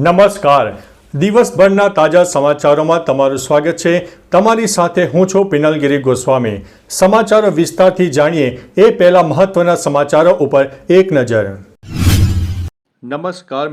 નમસ્કાર. દિવસભરના તાજા સમાચારોમાં તમારું સ્વાગત છે. તમારી સાથે હું છું પિનલગીરી ગોસ્વામી. સમાચારો વિસ્તારથી જાણીએ એ પહેલા મહત્વના સમાચારો ઉપર એક નજર. નમસ્કાર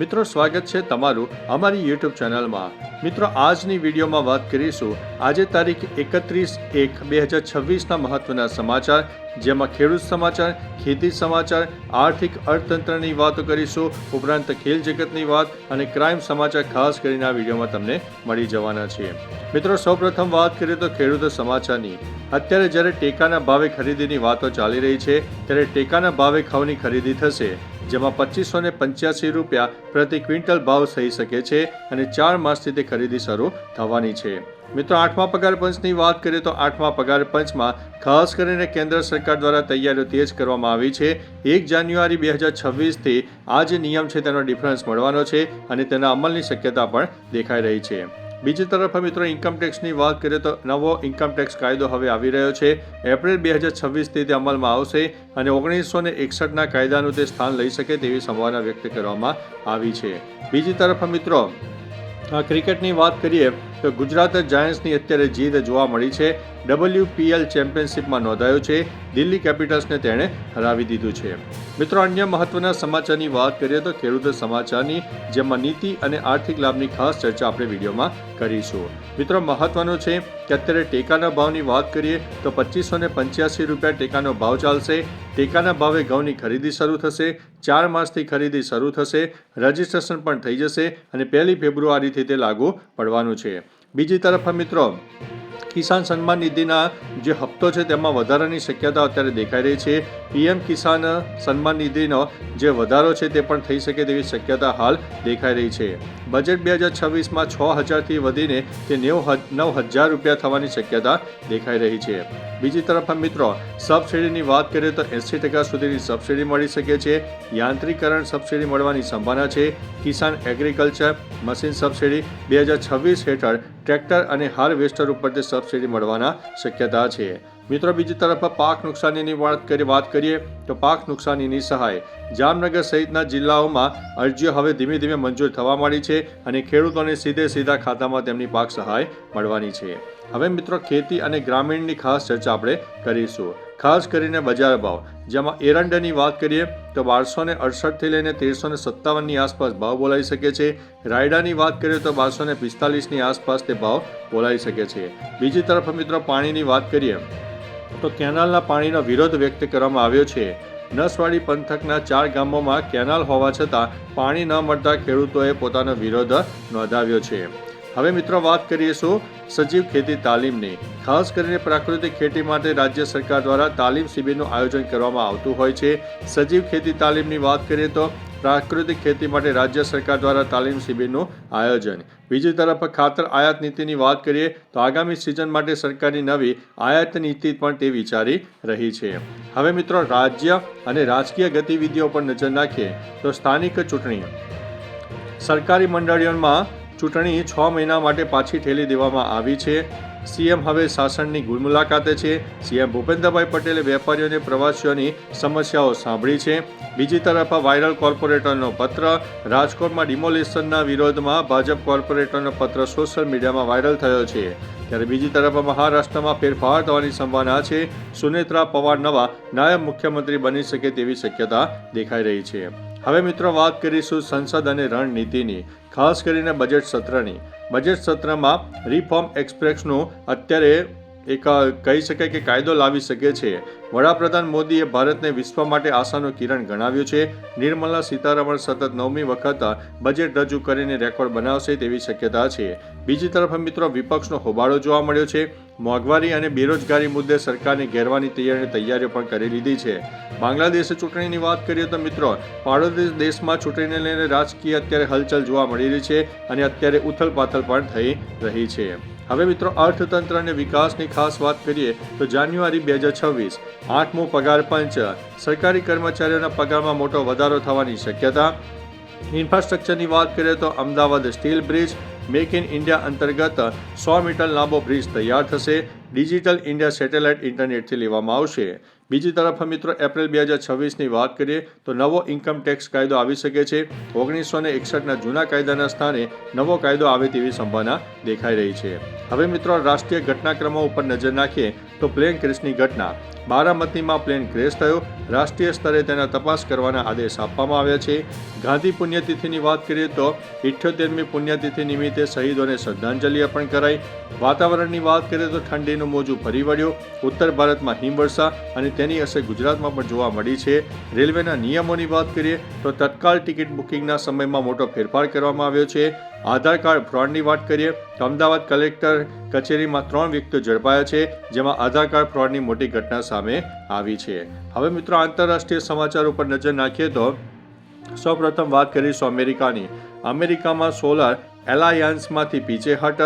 મિત્રો સ્વાગત છે તમારું અમારી યુટ્યુબ ચેનલમાં. મિત્રો, આજની વિડીયોમાં વાત કરીશું આજે તારીખ 31/1/2026ના મહત્વના સમાચાર, જેમાં ખેડૂત સમાચાર, ખેતી સમાચાર, આર્થિક અર્થતંત્રની વાતો કરીશું, ઉપરાંત ખેલ જગતની વાત અને ક્રાઇમ સમાચાર ખાસ કરીને આ વિડીયોમાં તમને મળી જવાના છે. મિત્રો, સૌપ્રથમ વાત કરીએ તો ખેડૂત સમાચારની. અત્યારે જ્યારે ટેકાના ભાવે ખરીદીની વાતો ચાલી રહી છે, ત્યારે ટેકાના ભાવે ઘઉંની ખરીદી થશે, જેમાં 2585 રૂપિયા પ્રતિ ક્વિન્ટલ ભાવ થઈ શકે છે અને 4 માસથી તે ખરીદી શરૂ થવાની છે. મિત્રો, 8મા પગાર પંચની વાત કરીએ તો 8મા પગાર પંચમાં ખાસ કરીને કેન્દ્ર સરકાર દ્વારા તૈયારીઓ તેજ કરવામાં આવી છે. 1 જાન્યુઆરી 2026થી આ જે નિયમ છે તેનો ડિફરન્સ મળવાનો છે અને તેના અમલની શક્યતા પણ દેખાઈ રહી છે. બીજી તરફ મિત્રો, ઇન્કમટેક્સની વાત કરીએ તો નવો ઇન્કમટેક્સ કાયદો હવે આવી રહ્યો છે. એપ્રિલ 2026થી તે અમલમાં આવશે અને 1961ના કાયદાનું તે સ્થાન લઈ શકે તેવી સંભાવના વ્યક્ત કરવામાં આવી છે. બીજી તરફ મિત્રો, ક્રિકેટની વાત કરીએ તો ગુજરાત જાયન્ટ્સની અત્યારે જીત જોવા મળી છે. WPL ચેમ્પિયનશિપમાં નોંધાયો છે. દિલ્હી કેપિટલ્સને તેણે હરાવી દીધું છે. મિત્રો, અન્ય મહત્વના સમાચારની વાત કરીએ તો ખેડૂત સમાચારની, જેમાં નીતિ અને આર્થિક લાભની ખાસ ચર્ચા આપણે વિડીયોમાં કરીશું. મિત્રો, મહત્વનું છે કે અત્યારે ટેકાના ભાવની વાત કરીએ તો 2585 રૂપિયા ટેકાનો ભાવ ચાલશે. ટેકાના ભાવે ઘઉંની ખરીદી શરૂ થશે. 4 માસથી ખરીદી શરૂ થશે. રજીસ્ટ્રેશન પણ થઈ જશે અને 1 ફેબ્રુઆરીથી તે લાગુ પડવાનું છે. બીજી તરફ મિત્રો, કિસાન સન્માન નિધિના જે હપ્તો છે તેમાં વધારાની શક્યતા અત્યારે દેખાઈ રહી છે. PM કિસાન સન્માન નિધિનો જે વધારો છે તે પણ થઈ શકે તેવી શક્યતા હાલ દેખાઈ રહી છે. બજેટ 2026માં 6000થી વધીને તે 9000 રૂપિયા થવાની શક્યતા દેખાઈ રહી છે. બીજી તરફ મિત્રો, સબસિડીની વાત કરીએ તો 80% સુધીની સબસિડી મળી શકે છે. યાંત્રિકરણ સબસિડી મળવાની સંભાવના છે. કિસાન એગ્રીકલ્ચર મશીન સબસિડી 2026 હેઠળ ટ્રેક્ટર અને હાર્વેસ્ટર ઉપર તે સબસિડી મળવાના શક્યતા છે. મિત્રો, બીજી તરફ પાક નુકસાનીની વાત કરીએ તો પાક નુકસાનીની સહાય જામનગર સહિતના જિલ્લાઓમાં અરજીઓ હવે ધીમે ધીમે મંજૂર થવા માંડી છે અને ખેડૂતોને સીધા ખાતામાં તેમની પાક સહાય મળવાની છે. હવે મિત્રો, ખેતી અને ગ્રામીણની ખાસ ચર્ચા આપણે કરીશું. ખાસ કરીને બજાર ભાવ, જેમાં એરંડાની વાત કરીએ તો 1268 થી લઈને 1357ની આસપાસ ભાવ બોલાઈ શકે છે. રાયડાની વાત કરીએ તો 1245ની આસપાસ તે ભાવ બોલાઈ શકે છે. બીજી તરફ મિત્રો, પાણીની વાત કરીએ તો કેનાલના પાણીનો વિરોધ વ્યક્ત કરવામાં આવ્યો છે. નસવાડી પંથકના 4 ગામોમાં કેનાલ હોવા છતાં પાણી ન મળતા ખેડૂતોએ પોતાનો વિરોધ નોંધાવ્યો છે. હવે મિત્રો, વાત કરીશું સજીવ ખેતી તાલીમની. ખાસ કરીને પ્રાકૃતિક ખેતી માટે રાજ્ય સરકાર દ્વારા તાલીમ શિબિરનું આયોજન કરવામાં આવતું હોય છે. સજીવ ખેતી તાલીમની વાત કરીએ તો પ્રાકૃતિક ખેતી માટે રાજ્ય સરકાર દ્વારા તાલીમ શિબિરનું આયોજન. બીજી તરફ ખાતર આયાત નીતિની વાત કરીએ તો આગામી સિઝન માટે સરકારની નવી આયાત નીતિ પણ તે વિચારી રહી છે. હવે મિત્રો, રાજ્ય અને રાજકીય ગતિવિધિઓ પર નજર નાખીએ તો સ્થાનિક ચૂંટણી. સરકારી મંડળીઓમાં ચૂંટણી 6 મહિના માટે પાછી ઠેલી દેવામાં આવી છે. CM હવે શાસનની મુલાકાતે છે. CM ભૂપેન્દ્રભાઈ પટેલે વેપારીઓ અને પ્રવાસીઓની સમસ્યાઓ સાંભળી છે. બીજી તરફ વાયરલ કોર્પોરેટરનો પત્ર. રાજકોટમાં ડિમોલિશનના વિરોધમાં ભાજપ કોર્પોરેટરનો પત્ર સોશિયલ મીડિયામાં વાયરલ થયો છે. ત્યારે બીજી તરફ મહારાષ્ટ્રમાં ફેરફાર થવાની સંભાવના છે. સુનેત્રા પવાર નવા નાયબ મુખ્યમંત્રી બની શકે તેવી શક્યતા દેખાઈ રહી છે. હવે મિત્રો, વાત કરીશું સંસદ અને રણનીતિની. ખાસ કરીને બજેટ સત્રની. બજેટ સત્રમાં રિફોર્મ એક્સપ્રેસનું અત્યારે એક કહી શકાય કે કાયદો લાવી શકે છે. વડાપ્રધાન મોદીએ ભારતને વિશ્વ માટે આશાનું કિરણ ગણાવ્યું છે. નિર્મલા સીતારમણ સતત 9મી વખત બજેટ રજૂ કરીને રેકોર્ડ બનાવશે તેવી શક્યતા છે. બીજી તરફ મિત્રો, વિપક્ષનો હોબાળો જોવા મળ્યો છે. મોંઘવારી અને બેરોજગારી મુદ્દે સરકારની ઘેરવાની તૈયારીઓ પણ કરી લીધી છે. બાંગ્લાદેશ ચૂંટણીની વાત કરીએ તો મિત્રો, પાડોશી દેશમાં ચૂંટણીને લઈને રાજકીય અત્યારે હલચલ જોવા મળી રહી છે અને અત્યારે ઉથલપાથલ પણ થઈ રહી છે. હવે મિત્રો, અર્થતંત્ર અને વિકાસની ખાસ વાત કરીએ તો જાન્યુઆરી 2026 8મો પગાર પંચ. સરકારી કર્મચારીઓના પગારમાં મોટો વધારો થવાની શક્યતા. ઇન્ફ્રાસ્ટ્રક્ચરની વાત કરીએ તો Ahmedabad steel bridge make in India અંતર્ગત 100 મીટર લાંબો બ્રિજ તૈયાર થશે. ડિજિટલ ઇન્ડિયા સેટેલાઇટ ઇન્ટરનેટથી લેવામાં આવશે. બીજી તરફ મિત્રો એપ્રિલ 2026ની વાત કરીએ તો નવો ઇન્કમ ટેક્સ કાયદો આવી શકે છે. 1961ના જૂના કાયદાના સ્થાને નવો કાયદો આવે તેવી સંભાવના દેખાઈ રહી છે. હવે મિત્રો રાષ્ટ્રીય ઘટનાક્રમો ઉપર નજર નાખીએ તો પ્લેન ક્રેશની ઘટના. બારામતીમાં પ્લેન ક્રેશ થયો. રાષ્ટ્રીય સ્તરે તેના તપાસ કરવાના આદેશ આપવામાં આવ્યા છે. ગાંધી પુણ્યતિથિની વાત કરીએ તો 78મી પુણ્યતિથિ નિમિત્તે શહીદોને શ્રદ્ધાંજલિ અર્પણ કરાઈ. વાતાવરણની વાત કરીએ તો ઠંડીનું મોજું ફરી વળ્યું. ઉત્તર ભારતમાં હિમવર્ષા અને તેની અસર ગુજરાતમાં પણ જોવા મળી છે. રેલવેના નિયમોની વાત કરીએ તો તત્કાલ ટિકિટ બુકિંગના સમયમાં મોટો ફેરફાર કરવામાં આવ્યો છે. આધાર કાર્ડ ફ્રોડની વાત કરીએ તો અમદાવાદ કલેક્ટર કચેરીમાં 3 વ્યક્તિઓ ઝડપાયા છે, જેમાં આધાર કાર્ડ ફ્રોડની મોટી ઘટના સામે આવી છે. હવે મિત્રો આંતરરાષ્ટ્રીય સમાચાર ઉપર નજર નાખીએ તો સૌપ્રથમ વાત કરીશું અમેરિકાની. અમેરિકામાં સોલાર એલાયન્સમાંથી પીછેહટ,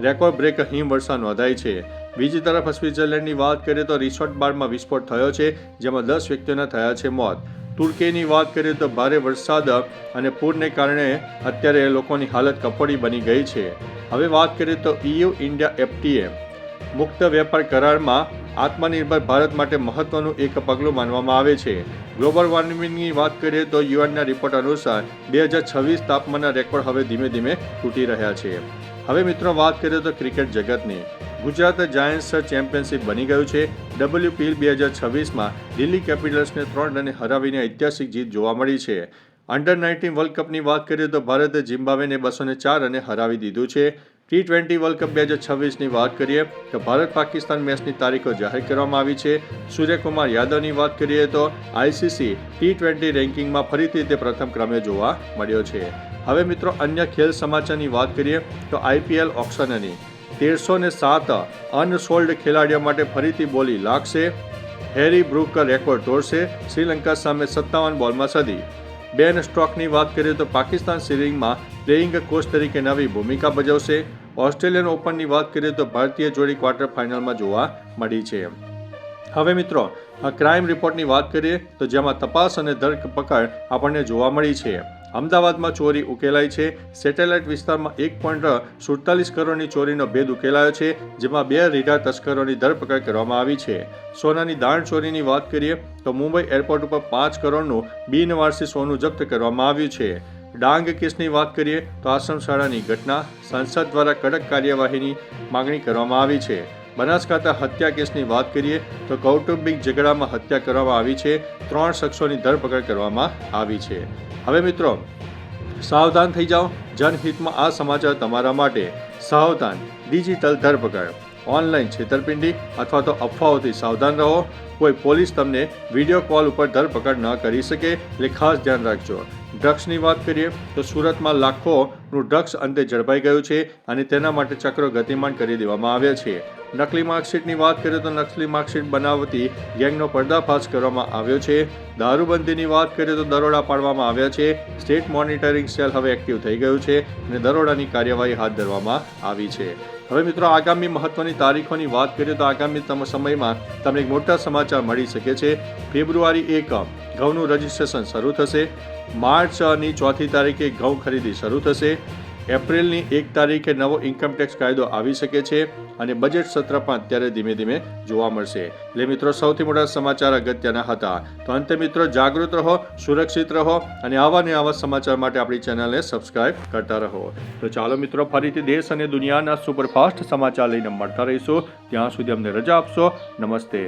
રેકોર્ડ બ્રેક હિમવર્ષા નોંધાઈ છે. બીજી તરફ સ્વિટ્ઝરલેન્ડની વાત કરીએ તો રિસોર્ટ બારમાં વિસ્ફોટ થયો છે, જેમાં 10 વ્યક્તિઓના થયા છે મોત. તુર્કીની વાત કરીએ તો ભારે વરસાદ અને પૂરને કારણે અત્યારે લોકોની હાલત કફોડી બની ગઈ છે. હવે વાત કરીએ તો EU ઇન્ડિયા FTA મુક્ત વેપાર કરારમાં આત્મનિર્ભર ભારત માટે મહત્વનું એક પગલું માનવામાં આવે છે. ગ્લોબલ વોર્મિંગની વાત કરીએ તો યુએનના રિપોર્ટ અનુસાર 2026 તાપમાનના રેકોર્ડ હવે ધીમે ધીમે તૂટી રહ્યા છે. હવે મિત્રો વાત કરીએ તો ક્રિકેટ જગતની. ગુજરાત જાયન્ટ્સ ચેમ્પિયનશિપ બની ગયું છે. WPL 2026માં દિલ્હી કેપિટલ્સને 3 રને હરાવીને ઐતિહાસિક જીત જોવા મળી છે. અંડર-19 વર્લ્ડ કપની વાત કરીએ તો ભારતે ઝિમ્બાબ્વેને 204 રને હરાવી દીધું છે. T20 વર્લ્ડ કપ 2026ની વાત કરીએ તો ભારત પાકિસ્તાન મેચની તારીખો જાહેર કરવામાં આવી છે. સૂર્યકુમાર યાદવની વાત કરીએ તો ICC T20 રેન્કિંગમાં ફરીથી તે પ્રથમ ક્રમે જોવા મળ્યો છે. હવે મિત્રો અન્ય ખેલ સમાચારની વાત કરીએ તો IPL ઓક્શનની 1307 અનસોલ્ડ ખેલાડીઓ માટે ફરીથી બોલી લાગશે. હેરી બ્રુક રેકોર્ડ તોડશે. શ્રીલંકા સામે 57 બોલમાં સદી. બેન સ્ટોકની વાત કરીએ તો પાકિસ્તાન સિરીઝમાં પ્લેઇંગ કોચ તરીકે નવી ભૂમિકા ભજવશે. ઓસ્ટ્રેલિયન ઓપનની વાત કરીએ તો ભારતીય જોડી ક્વાર્ટર ફાઇનલમાં જોવા મળી છે. હવે મિત્રો ક્રાઇમ રિપોર્ટની વાત કરીએ તો જેમાં તપાસ અને ધરપકડ આપણને જોવા મળી છે. અમદાવાદમાં ચોરી ઉકેલાઈ છે. સેટેલાઇટ વિસ્તારમાં 1.47 કરોડની ચોરીનો ભેદ ઉકેલાયો છે, જેમાં 2 રીઢા તસ્કરોની ધરપકડ કરવામાં આવી છે. સોનાની દાણ ચોરીની વાત કરીએ તો મુંબઈ એરપોર્ટ ઉપર 5 કરોડનું બિનવારસી સોનું જપ્ત કરવામાં આવ્યું છે. ડાંગ કેસની વાત કરીએ તો આશ્રમ શાળાની ઘટના. સંસદ દ્વારા કડક કાર્યવાહીની માંગણી કરવામાં આવી છે. બનાસકાંઠા હત્યા કેસની વાત કરીએ તો કૌટુંબિક ઝઘડામાં હત્યા કરવામાં આવી છે. 3 શખ્સોની ધરપકડ કરવામાં આવી છે. હવે મિત્રો સાવધાન થઈ જાઓ, જનહિતમાં આ સમાચાર તમારા માટે. સાવધાન, ડિજિટલ ધરપકડ, ઓનલાઈન છેતરપિંડી અથવા તો અફવાઓથી સાવધાન રહો. કોઈ પોલીસ તમને વિડીયો કોલ ઉપર ધરપકડ ન કરી શકે, એટલે ખાસ ધ્યાન રાખજો. ડ્રગ્સની વાત કરીએ તો સુરતમાં લાખોનું ડ્રગ્સ અંતે ઝડપાઈ ગયું છે અને તેના માટે ચક્રો ગતિમાન કરી દેવામાં આવ્યા છે. નકલી માર્કશીટની વાત કરીએ તો નકલી માર્કશીટ બનાવતી ગેંગનો પર્દાફાશ કરવામાં આવ્યો છે. દારૂબંધીની વાત કરીએ તો દરોડા પાડવામાં આવ્યા છે. સ્ટેટ મોનિટરિંગ સેલ હવે એક્ટિવ થઈ ગયું છે અને દરોડાની કાર્યવાહી હાથ ધરવામાં આવી છે. હવે મિત્રો આગામી મહત્વની તારીખોની વાત કરીએ તો આગામી સમયમાં તમને એક મોટા સમાચાર મળી શકે છે. ફેબ્રુઆરી 1 ઘઉંનું રજીસ્ટ્રેશન શરૂ થશે. માર્ચની 4મી તારીખે ઘઉં ખરીદી શરૂ થશે. એપ્રિલની 1 તારીખે નવો ઇન્કમટેક્સ કાયદો આવી શકે છે અને બજેટ સત્ર પણ અત્યારે ધીમે ધીમે જોવા મળશે. એટલે મિત્રો સૌથી મોટા સમાચાર અગત્યના હતા. તો અંતે મિત્રો જાગૃત રહો, સુરક્ષિત રહો અને આવા ને આવા સમાચાર માટે આપણી ચેનલને સબસ્ક્રાઇબ કરતા રહો. તો ચાલો મિત્રો ફરીથી દેશ અને દુનિયાના સુપરફાસ્ટ સમાચાર લઈને મળતા રહીશું. ત્યાં સુધી અમને રજા આપશો. નમસ્તે.